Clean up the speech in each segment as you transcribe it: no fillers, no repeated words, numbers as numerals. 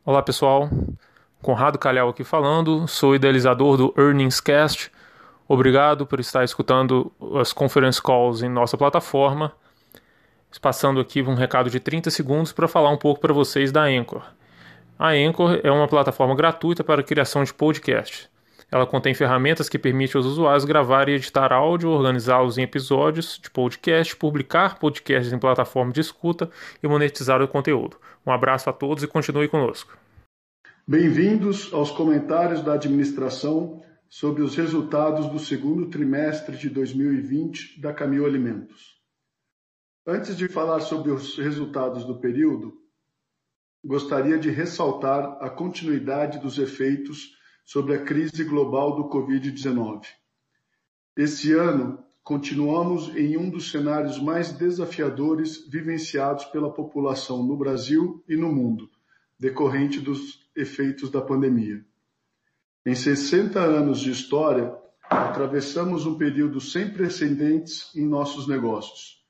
Olá pessoal, Conrado Calhau aqui falando, sou idealizador do Earnings Cast. Obrigado por estar escutando as conference calls em nossa plataforma. Passando aqui um recado de 30 segundos para falar um pouco para vocês da Anchor. A Anchor é uma plataforma gratuita para a criação de podcast. Ela contém ferramentas que permitem aos usuários gravar e editar áudio, organizá-los em episódios de podcast, publicar podcasts em plataforma de escuta e monetizar o conteúdo. Um abraço a todos e continue conosco. Bem-vindos aos comentários da administração sobre os resultados do segundo trimestre de 2020 da Camil Alimentos. Antes de falar sobre os resultados do período, gostaria de ressaltar a continuidade dos efeitos sobre a crise global do Covid-19. Esse ano, continuamos em um dos cenários mais desafiadores vivenciados pela população no Brasil e no mundo, decorrente dos efeitos da pandemia. Em 60 anos de história, atravessamos um período sem precedentes em nossos negócios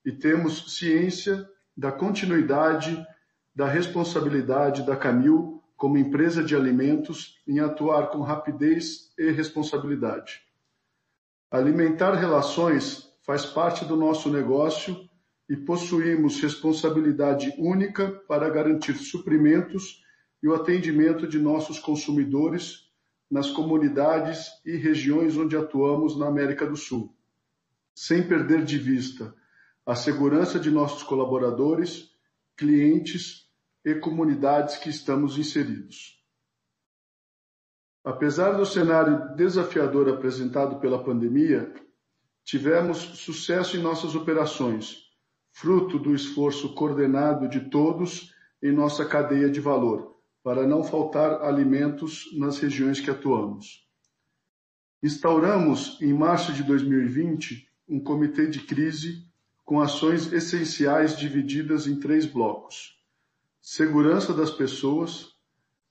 e temos ciência da continuidade da responsabilidade da Camil como empresa de alimentos em atuar com rapidez e responsabilidade. Alimentar relações faz parte do nosso negócio e possuímos responsabilidade única para garantir suprimentos e o atendimento de nossos consumidores nas comunidades e regiões onde atuamos na América do Sul, sem perder de vista a segurança de nossos colaboradores, clientes e comunidades que estamos inseridos. Apesar do cenário desafiador apresentado pela pandemia, tivemos sucesso em nossas operações, fruto do esforço coordenado de todos em nossa cadeia de valor, para não faltar alimentos nas regiões que atuamos. Instauramos, em março de 2020, um comitê de crise com ações essenciais divididas em 3 blocos: segurança das pessoas,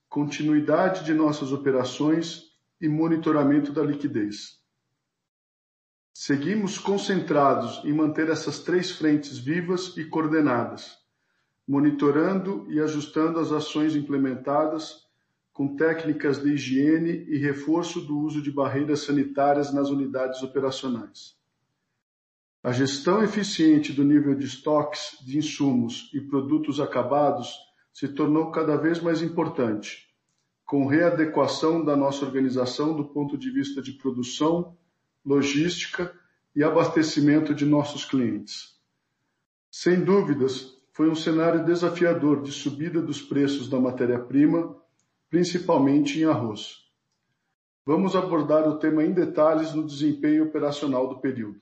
continuidade de nossas operações e monitoramento da liquidez. Seguimos concentrados em manter essas 3 frentes vivas e coordenadas, monitorando e ajustando as ações implementadas com técnicas de higiene e reforço do uso de barreiras sanitárias nas unidades operacionais. A gestão eficiente do nível de estoques de insumos e produtos acabados se tornou cada vez mais importante, com readequação da nossa organização do ponto de vista de produção, logística e abastecimento de nossos clientes. Sem dúvidas, foi um cenário desafiador de subida dos preços da matéria-prima, principalmente em arroz. Vamos abordar o tema em detalhes no desempenho operacional do período.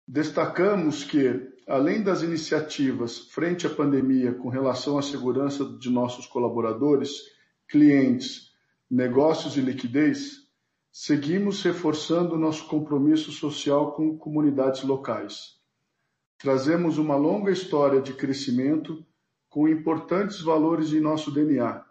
Destacamos que, além das iniciativas frente à pandemia com relação à segurança de nossos colaboradores, clientes, negócios e liquidez, seguimos reforçando nosso compromisso social com comunidades locais. Trazemos uma longa história de crescimento com importantes valores em nosso DNA,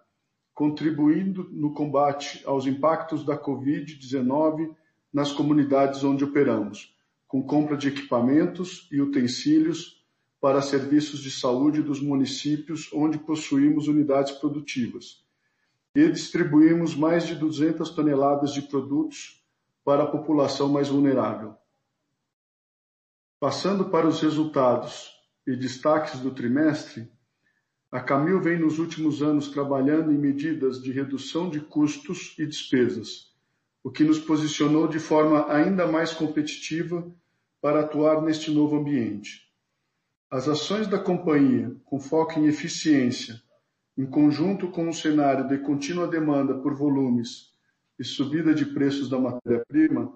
contribuindo no combate aos impactos da Covid-19 nas comunidades onde operamos, com compra de equipamentos e utensílios para serviços de saúde dos municípios onde possuímos unidades produtivas, e distribuímos mais de 200 toneladas de produtos para a população mais vulnerável. Passando para os resultados e destaques do trimestre, a Camil vem nos últimos anos trabalhando em medidas de redução de custos e despesas, o que nos posicionou de forma ainda mais competitiva para atuar neste novo ambiente. As ações da companhia, com foco em eficiência, em conjunto com um cenário de contínua demanda por volumes e subida de preços da matéria-prima,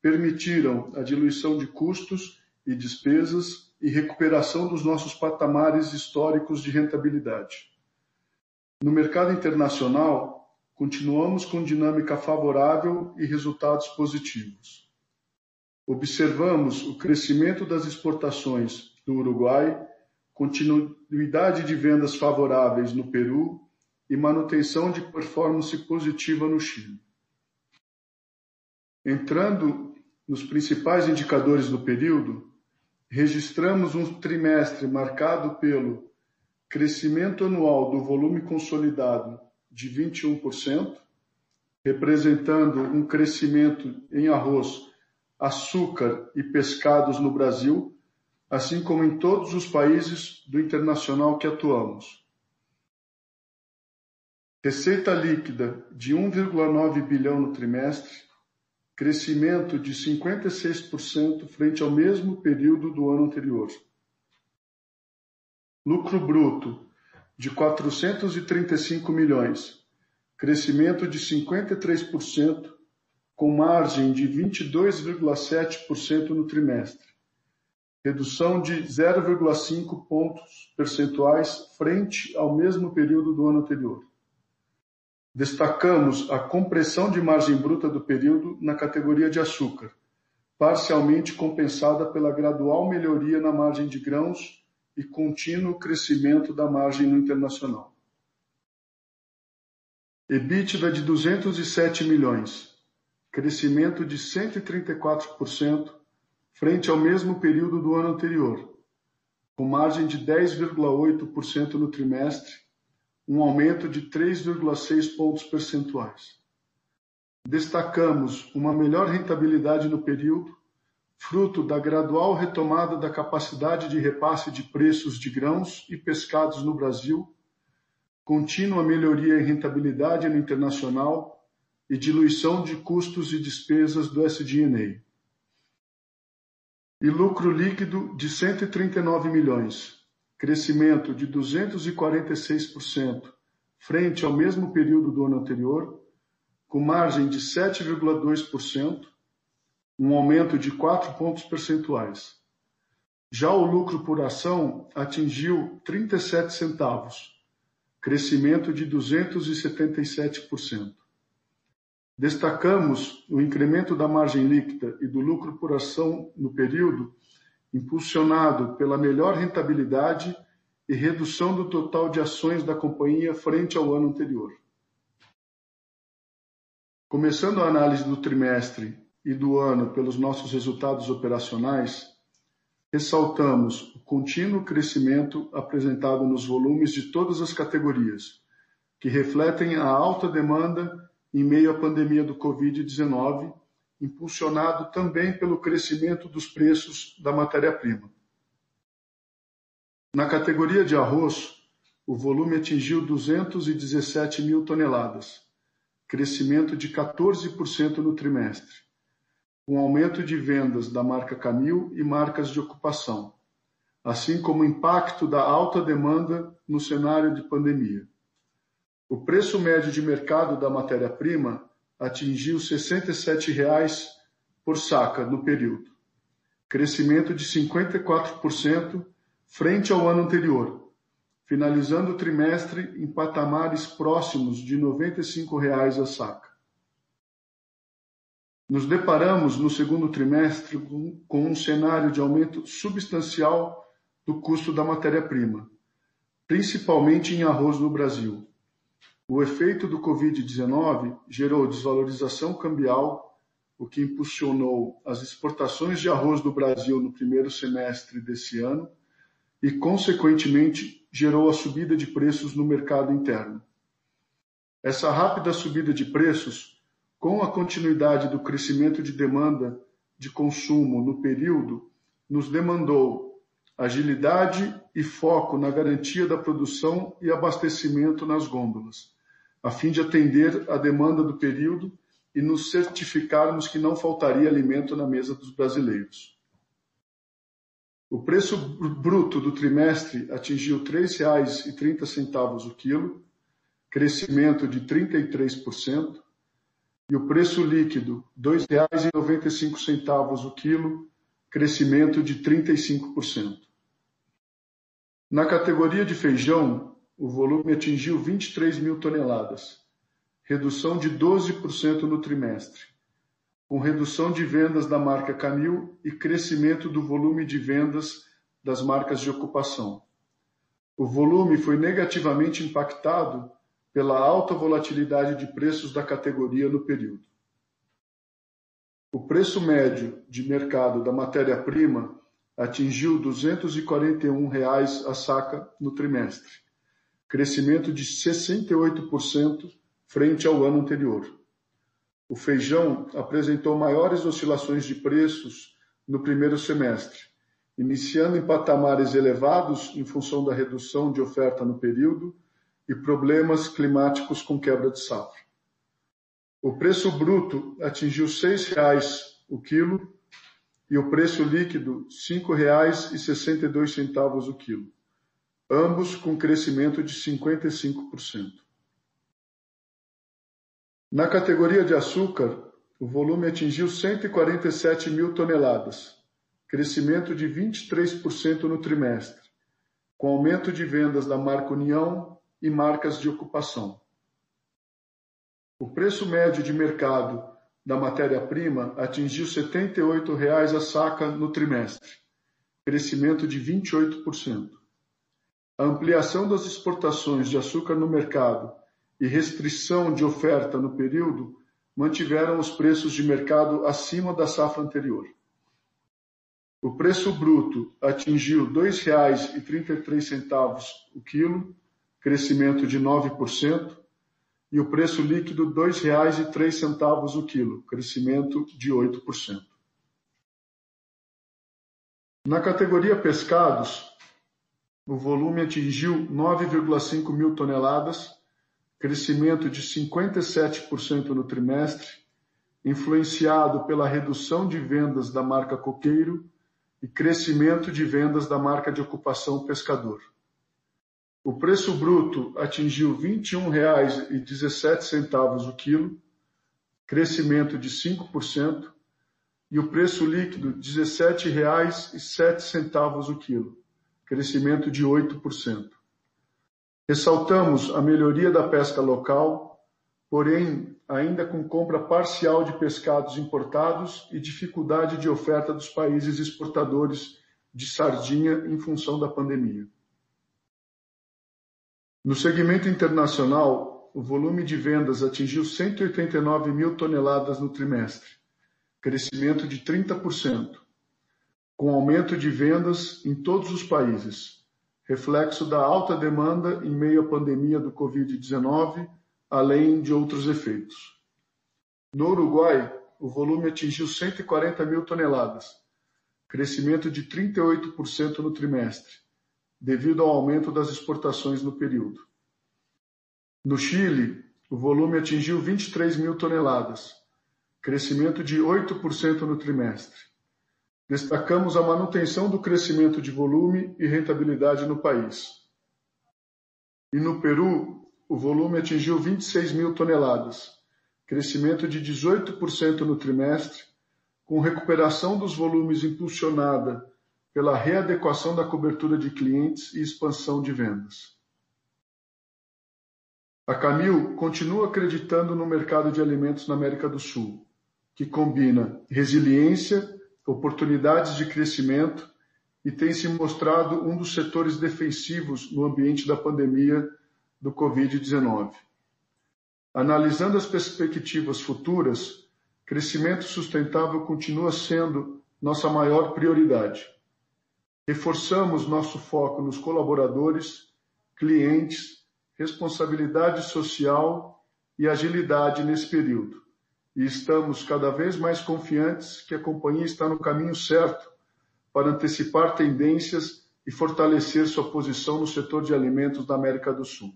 permitiram a diluição de custos e despesas e recuperação dos nossos patamares históricos de rentabilidade. No mercado internacional, continuamos com dinâmica favorável e resultados positivos. Observamos o crescimento das exportações do Uruguai, continuidade de vendas favoráveis no Peru e manutenção de performance positiva no Chile. Entrando nos principais indicadores do período, registramos um trimestre marcado pelo crescimento anual do volume consolidado de 21%, representando um crescimento em arroz, açúcar e pescados no Brasil, assim como em todos os países do internacional que atuamos. Receita líquida de 1,9 bilhão no trimestre, crescimento de 56% frente ao mesmo período do ano anterior. Lucro bruto de 435 milhões, crescimento de 53%, com margem de 22,7% no trimestre, redução de 0,5 pontos percentuais frente ao mesmo período do ano anterior. Destacamos a compressão de margem bruta do período na categoria de açúcar, parcialmente compensada pela gradual melhoria na margem de grãos e contínuo crescimento da margem no internacional. EBITDA de 207 milhões, crescimento de 134% frente ao mesmo período do ano anterior, com margem de 10,8% no trimestre, um aumento de 3,6 pontos percentuais. Destacamos uma melhor rentabilidade no período, fruto da gradual retomada da capacidade de repasse de preços de grãos e pescados no Brasil, contínua melhoria em rentabilidade no internacional e diluição de custos e despesas do SG&A. E lucro líquido de 139 milhões, crescimento de 246% frente ao mesmo período do ano anterior, com margem de 7,2%, um aumento de 4 pontos percentuais. Já o lucro por ação atingiu 37 centavos, crescimento de 277%. Destacamos o incremento da margem líquida e do lucro por ação no período, impulsionado pela melhor rentabilidade e redução do total de ações da companhia frente ao ano anterior. Começando a análise do trimestre e do ano pelos nossos resultados operacionais, ressaltamos o contínuo crescimento apresentado nos volumes de todas as categorias, que refletem a alta demanda em meio à pandemia do Covid-19, impulsionado também pelo crescimento dos preços da matéria-prima. Na categoria de arroz, o volume atingiu 217 mil toneladas, crescimento de 14% no trimestre, com aumento de vendas da marca Camil e marcas de ocupação, assim como o impacto da alta demanda no cenário de pandemia. O preço médio de mercado da matéria-prima atingiu R$ 67,00 por saca no período, crescimento de 54% frente ao ano anterior, finalizando o trimestre em patamares próximos de R$ 95,00 a saca. Nos deparamos no segundo trimestre com um cenário de aumento substancial do custo da matéria-prima, principalmente em arroz no Brasil. O efeito do Covid-19 gerou desvalorização cambial, o que impulsionou as exportações de arroz do Brasil no primeiro semestre desse ano e, consequentemente, gerou a subida de preços no mercado interno. Essa rápida subida de preços, com a continuidade do crescimento de demanda de consumo no período, nos demandou agilidade e foco na garantia da produção e abastecimento nas gôndolas, a fim de atender a demanda do período e nos certificarmos que não faltaria alimento na mesa dos brasileiros. O preço bruto do trimestre atingiu R$ 3,30 o quilo, crescimento de 33%, e o preço líquido R$ 2,95 o quilo, crescimento de 35%. Na categoria de feijão, o volume atingiu 23 mil toneladas, redução de 12% no trimestre, com redução de vendas da marca Camil e crescimento do volume de vendas das marcas de ocupação. O volume foi negativamente impactado pela alta volatilidade de preços da categoria no período. O preço médio de mercado da matéria-prima atingiu R$ 241 a saca no trimestre, crescimento de 68% frente ao ano anterior. O feijão apresentou maiores oscilações de preços no primeiro semestre, iniciando em patamares elevados em função da redução de oferta no período e problemas climáticos com quebra de safra. O preço bruto atingiu R$ 6,00 o quilo e o preço líquido R$ 5,62 o quilo, ambos com crescimento de 55%. Na categoria de açúcar, o volume atingiu 147 mil toneladas, crescimento de 23% no trimestre, com aumento de vendas da marca União e marcas de ocupação. O preço médio de mercado da matéria-prima atingiu R$ 78 a saca no trimestre, crescimento de 28%. A ampliação das exportações de açúcar no mercado e restrição de oferta no período mantiveram os preços de mercado acima da safra anterior. O preço bruto atingiu R$ 2,33 o quilo, crescimento de 9%, e o preço líquido R$ 2,03 o quilo, crescimento de 8%. Na categoria pescados, o volume atingiu 9,5 mil toneladas, crescimento de 57% no trimestre, influenciado pela redução de vendas da marca Coqueiro e crescimento de vendas da marca de ocupação Pescador. O preço bruto atingiu R$ 21,17 o quilo, crescimento de 5%, e o preço líquido R$ 17,07 o quilo, crescimento de 8%. Ressaltamos a melhoria da pesca local, porém ainda com compra parcial de pescados importados e dificuldade de oferta dos países exportadores de sardinha em função da pandemia. No segmento internacional, o volume de vendas atingiu 189 mil toneladas no trimestre, crescimento de 30%, com aumento de vendas em todos os países, reflexo da alta demanda em meio à pandemia do Covid-19, além de outros efeitos. No Uruguai, o volume atingiu 140 mil toneladas, crescimento de 38% no trimestre, devido ao aumento das exportações no período. No Chile, o volume atingiu 23 mil toneladas, crescimento de 8% no trimestre. Destacamos a manutenção do crescimento de volume e rentabilidade no país. E no Peru, o volume atingiu 26 mil toneladas, crescimento de 18% no trimestre, com recuperação dos volumes impulsionada pela readequação da cobertura de clientes e expansão de vendas. A Camil continua acreditando no mercado de alimentos na América do Sul, que combina resiliência, oportunidades de crescimento e tem se mostrado um dos setores defensivos no ambiente da pandemia do Covid-19. Analisando as perspectivas futuras, crescimento sustentável continua sendo nossa maior prioridade. Reforçamos nosso foco nos colaboradores, clientes, responsabilidade social e agilidade nesse período. E estamos cada vez mais confiantes que a companhia está no caminho certo para antecipar tendências e fortalecer sua posição no setor de alimentos da América do Sul.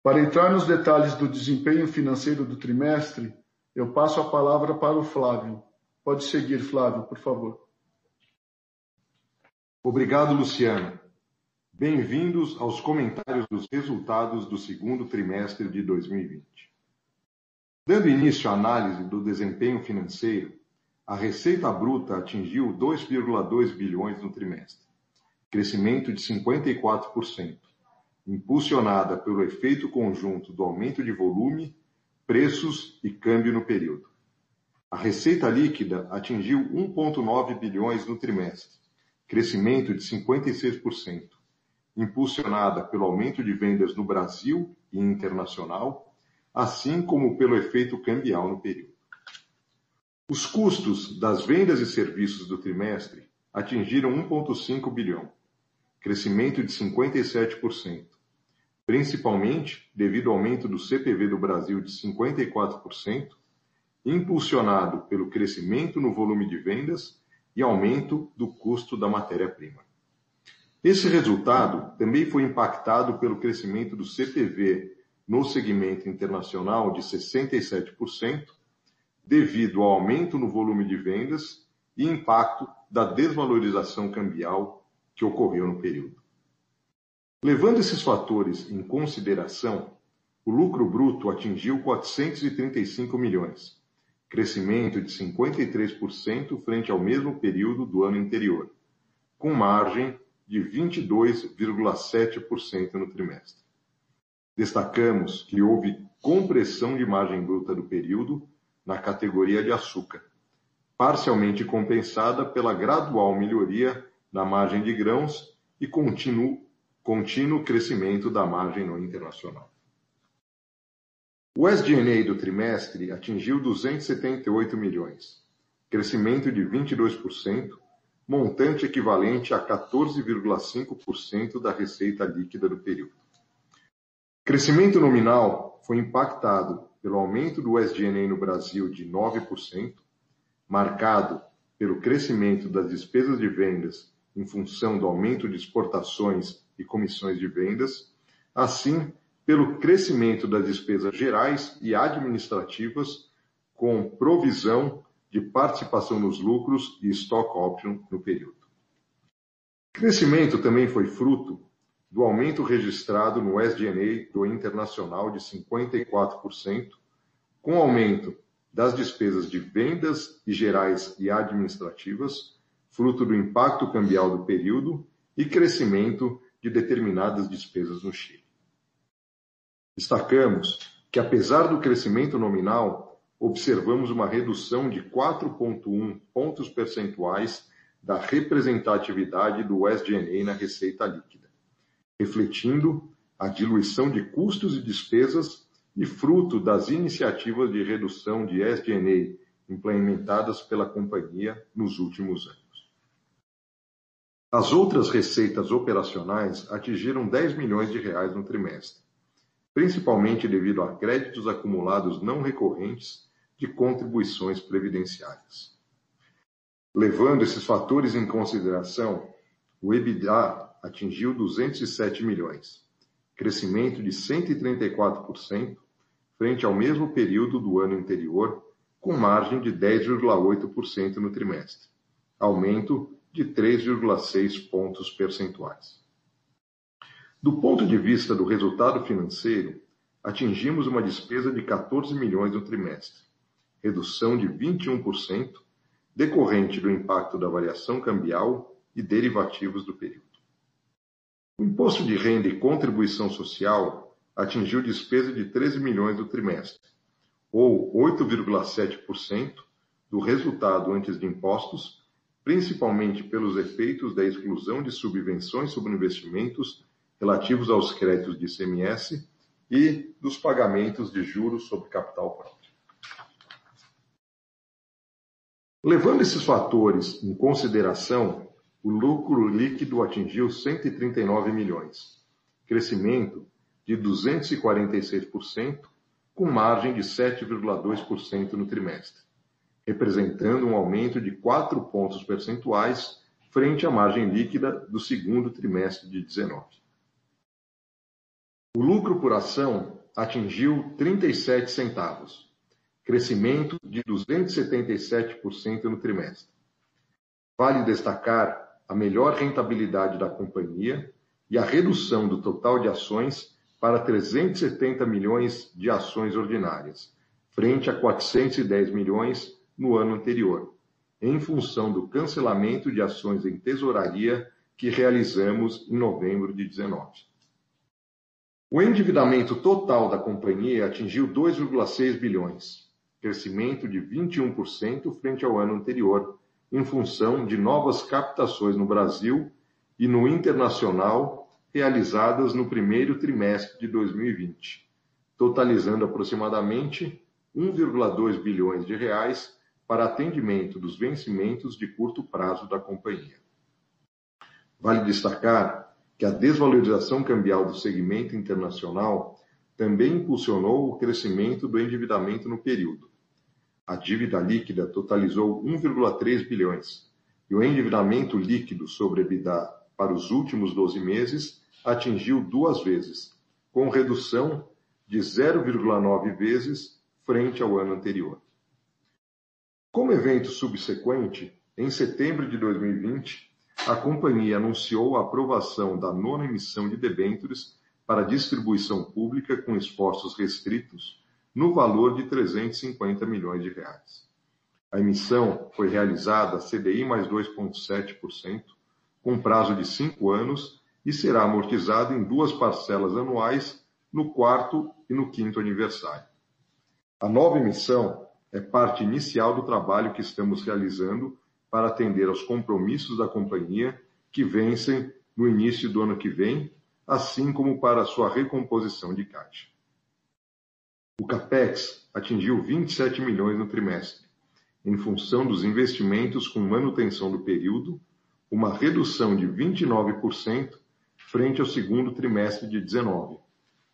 Para entrar nos detalhes do desempenho financeiro do trimestre, eu passo a palavra para o Flávio. Pode seguir, Flávio, por favor. Obrigado, Luciano. Bem-vindos aos comentários dos resultados do segundo trimestre de 2020. Dando início à análise do desempenho financeiro, a receita bruta atingiu 2,2 bilhões no trimestre, crescimento de 54%, impulsionada pelo efeito conjunto do aumento de volume, preços e câmbio no período. A receita líquida atingiu 1,9 bilhões no trimestre, crescimento de 56%, impulsionada pelo aumento de vendas no Brasil e internacional, assim como pelo efeito cambial no período. Os custos das vendas e serviços do trimestre atingiram 1,5 bilhão, crescimento de 57%, principalmente devido ao aumento do CPV do Brasil de 54%, impulsionado pelo crescimento no volume de vendas e aumento do custo da matéria-prima. Esse resultado também foi impactado pelo crescimento do CPV no segmento internacional de 67%, devido ao aumento no volume de vendas e impacto da desvalorização cambial que ocorreu no período. Levando esses fatores em consideração, o lucro bruto atingiu 435 milhões, crescimento de 53% frente ao mesmo período do ano anterior, com margem de 22,7% no trimestre. Destacamos que houve compressão de margem bruta do período na categoria de açúcar, parcialmente compensada pela gradual melhoria na margem de grãos e contínuo crescimento da margem no internacional. O SG&A do trimestre atingiu 278 milhões, crescimento de 22%, montante equivalente a 14,5% da receita líquida do período. O crescimento nominal foi impactado pelo aumento do SG&A no Brasil de 9%, marcado pelo crescimento das despesas de vendas em função do aumento de exportações e comissões de vendas, assim pelo crescimento das despesas gerais e administrativas com provisão de participação nos lucros e stock option no período. O crescimento também foi fruto do aumento registrado no SG&A do internacional de 54%, com aumento das despesas de vendas e gerais e administrativas, fruto do impacto cambial do período e crescimento de determinadas despesas no Chile. Destacamos que, apesar do crescimento nominal, observamos uma redução de 4,1 pontos percentuais da representatividade do SG&A na receita líquida, refletindo a diluição de custos e despesas e fruto das iniciativas de redução de SG&A implementadas pela companhia nos últimos anos. As outras receitas operacionais atingiram 10 milhões de reais no trimestre, principalmente devido a créditos acumulados não recorrentes de contribuições previdenciárias. Levando esses fatores em consideração, o EBITDA atingiu 207 milhões, crescimento de 134% frente ao mesmo período do ano anterior, com margem de 10,8% no trimestre, aumento de 3,6 pontos percentuais. Do ponto de vista do resultado financeiro, atingimos uma despesa de 14 milhões no trimestre, redução de 21%, decorrente do impacto da variação cambial e derivativos do período. O imposto de renda e contribuição social atingiu despesa de 13 milhões no trimestre, ou 8,7% do resultado antes de impostos, principalmente pelos efeitos da exclusão de subvenções sobre investimentos relativos aos créditos de ICMS e dos pagamentos de juros sobre capital próprio. Levando esses fatores em consideração, o lucro líquido atingiu 139 milhões, crescimento de 246%, com margem de 7,2% no trimestre, representando um aumento de 4 pontos percentuais frente à margem líquida do segundo trimestre de 2019. O lucro por ação atingiu 37 centavos, crescimento de 277% no trimestre. Vale destacar a melhor rentabilidade da companhia e a redução do total de ações para 370 milhões de ações ordinárias, frente a 410 milhões no ano anterior, em função do cancelamento de ações em tesouraria que realizamos em novembro de 2019. O endividamento total da companhia atingiu 2,6 bilhões, crescimento de 21% frente ao ano anterior, em função de novas captações no Brasil e no internacional realizadas no primeiro trimestre de 2020, totalizando aproximadamente 1,2 bilhões de reais para atendimento dos vencimentos de curto prazo da companhia. Vale destacar que a desvalorização cambial do segmento internacional também impulsionou o crescimento do endividamento no período. A dívida líquida totalizou 1,3 bilhões e o endividamento líquido sobre EBITDA para os últimos 12 meses atingiu 2 vezes, com redução de 0,9 vezes frente ao ano anterior. Como evento subsequente, em setembro de 2020, a companhia anunciou a aprovação da 9ª emissão de debêntures para distribuição pública com esforços restritos no valor de 350 milhões de reais. A emissão foi realizada a CDI mais 2,7%, com prazo de 5 anos e será amortizada em 2 parcelas anuais no 4º e no 5º aniversário. A nova emissão é parte inicial do trabalho que estamos realizando para atender aos compromissos da companhia que vencem no início do ano que vem, assim como para a sua recomposição de caixa. O CAPEX atingiu 27 milhões no trimestre, em função dos investimentos com manutenção do período, uma redução de 29% frente ao segundo trimestre de 19,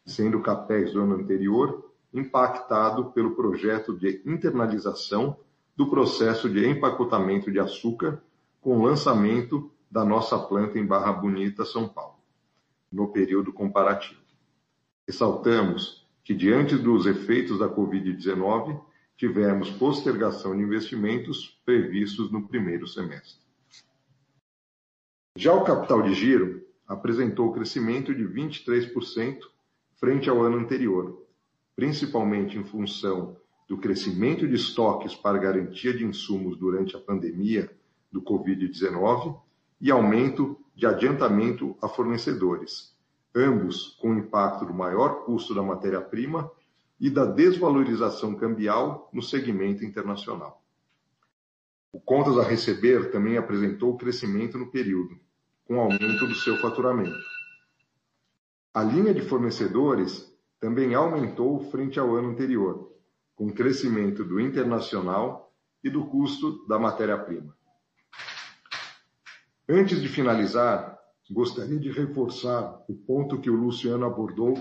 sendo o CAPEX do ano anterior impactado pelo projeto de internalização do processo de empacotamento de açúcar com o lançamento da nossa planta em Barra Bonita, São Paulo, no período comparativo. Ressaltamos que, diante dos efeitos da Covid-19, tivemos postergação de investimentos previstos no primeiro semestre. Já o capital de giro apresentou crescimento de 23% frente ao ano anterior, principalmente em função do crescimento de estoques para garantia de insumos durante a pandemia do Covid-19 e aumento de adiantamento a fornecedores, ambos com o impacto do maior custo da matéria-prima e da desvalorização cambial no segmento internacional. O contas a receber também apresentou crescimento no período, com aumento do seu faturamento. A linha de fornecedores também aumentou frente ao ano anterior, com crescimento do internacional e do custo da matéria-prima. Antes de finalizar, gostaria de reforçar o ponto que o Luciano abordou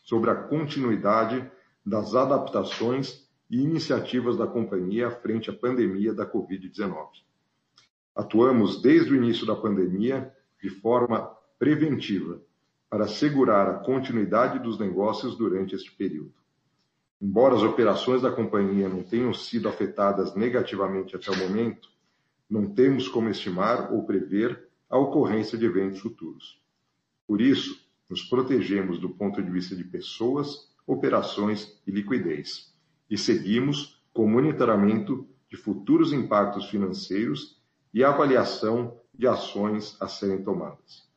sobre a continuidade das adaptações e iniciativas da companhia frente à pandemia da Covid-19. Atuamos desde o início da pandemia de forma preventiva para assegurar a continuidade dos negócios durante este período. Embora as operações da companhia não tenham sido afetadas negativamente até o momento, não temos como estimar ou prever a ocorrência de eventos futuros. Por isso, nos protegemos do ponto de vista de pessoas, operações e liquidez, e seguimos com o monitoramento de futuros impactos financeiros e avaliação de ações a serem tomadas.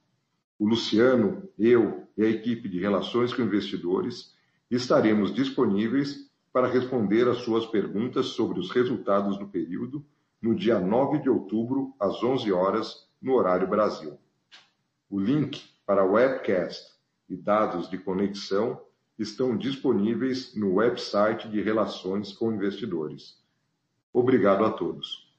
O Luciano, eu e a equipe de Relações com Investidores estaremos disponíveis para responder às suas perguntas sobre os resultados do período no dia 9 de outubro, às 11 horas, no horário Brasil. O link para o webcast e dados de conexão estão disponíveis no website de Relações com Investidores. Obrigado a todos.